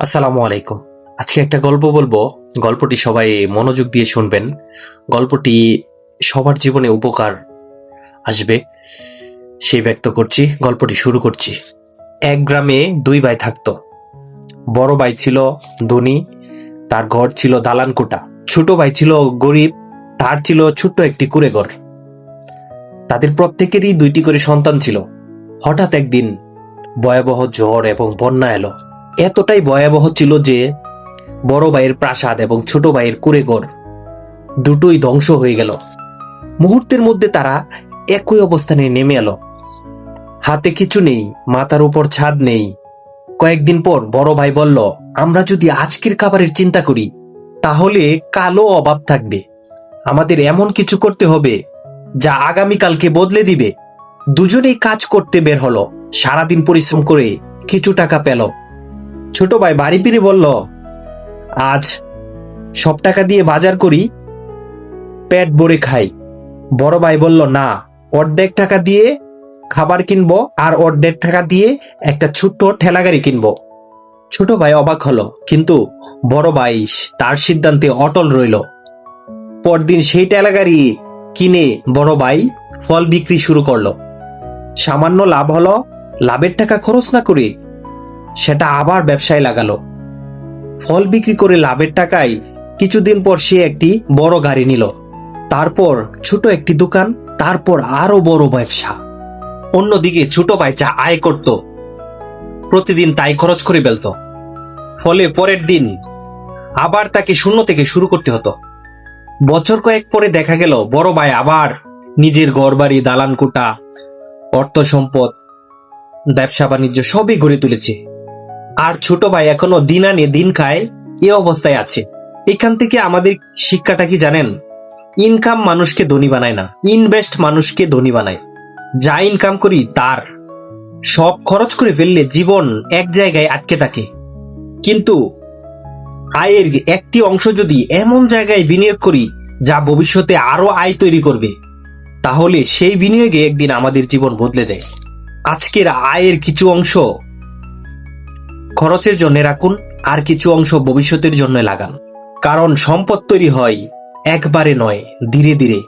আসসালামু আলাইকুম। আজকে একটা গল্প বলবো। গল্পটি সবাই মনোযোগ দিয়ে শুনবেন। গল্পটি সবার জীবনে উপকার আসবে সেই ব্যক্ত করছি। গল্পটি শুরু করছি। এক গ্রামে দুই ভাই থাকতো। বড় ভাই ছিল ধনী, তার ঘর ছিল দালান কোঠা। ছোট ভাই ছিল গরিব, তার ছিল ছোট্ট একটি কুঁড়ে ঘর। তাদের প্রত্যেকেরই দুইটি করে সন্তান ছিল। হঠাৎ একদিন ভয়াবহ ঝড় এবং বন্যা এলো। এতটাই ভয়াবহ ছিল যে বড় ভাইয়ের প্রাসাদ এবং ছোট ভাইয়ের কুঁড়েঘর দুটোই ধ্বংস হয়ে গেল। মুহূর্তের মধ্যে তারা একই অবস্থানে নেমে এলো। হাতে কিছু নেই, মাথার উপর ছাদ নেই। কয়েকদিন পর বড় ভাই বলল, আমরা যদি আজকের খাবারের চিন্তা করি তাহলে কালও অভাব থাকবে। আমাদের এমন কিছু করতে হবে যা আগামীকালকে বদলে দিবে। দুজনেই কাজ করতে বের হলো। সারাদিন পরিশ্রম করে কিছু টাকা পেল। ছোট ভাই বাড়ি ফিরে বলল, আজ সব টাকা দিয়ে বাজার করি, পেট ভরে খাই। বড় ভাই বলল, না, অর্ধেক টাকা দিয়ে খাবার কিনবো আর অর্ধেক টাকা দিয়ে একটা ছোট্ট ঠেলাগাড়ি কিনবো। ছোট ভাই অবাক হলো, কিন্তু বড় ভাই তার সিদ্ধান্তে অটল রইল। পরদিন সেই ঠেলাগাড়ি কিনে বড় ভাই ফল বিক্রি শুরু করলো। সামান্য লাভ হলো। লাভের টাকা খরচ না করে সেটা আবার ব্যবসায় লাগালো। ফল বিক্রি করে লাভের টাকায় কিছুদিন পর সে একটি বড় গাড়ি নিল। তারপর ছোট একটি দোকান, তারপর আরো বড় ব্যবসা। অন্যদিকে ছোট ভাই যা আয় করত প্রতিদিন তাই খরচ করে ফেলত। ফলে পরের দিন আবার তাকে শূন্য থেকে শুরু করতে হতো। বছর কয়েক পরে দেখা গেল বড় ভাই আবার নিজের ঘরবাড়ি, দালান কোঠা, অর্থ সম্পদ, ব্যবসা বাণিজ্য সবই গড়ে তুলেছে। আর ছোট ভাই এখনো দিন আনে দিন খায়, এ অবস্থায় আছে। এখান থেকে আমাদের শিক্ষাটা কি জানেন? ইনকাম মানুষকে ধনী বানায় না, ইনভেস্ট মানুষকে ধনী বানায়। যা ইনকাম করি তার সব খরচ করে ফেললে জীবন এক জায়গায় আটকে থাকে। কিন্তু আয়ের একটি অংশ যদি এমন জায়গায় বিনিয়োগ করি যা ভবিষ্যতে আরো আয় তৈরি করবে, তাহলে সেই বিনিয়োগে একদিন আমাদের জীবন বদলে দেয়। আজকের আয়ের কিছু অংশ খরচের জন্য রাখুন, আর কিছু অংশ ভবিষ্যতের জন্য লাগান। কারণ সম্পদ তৈরি হয় একবারে নয়, ধীরে ধীরে।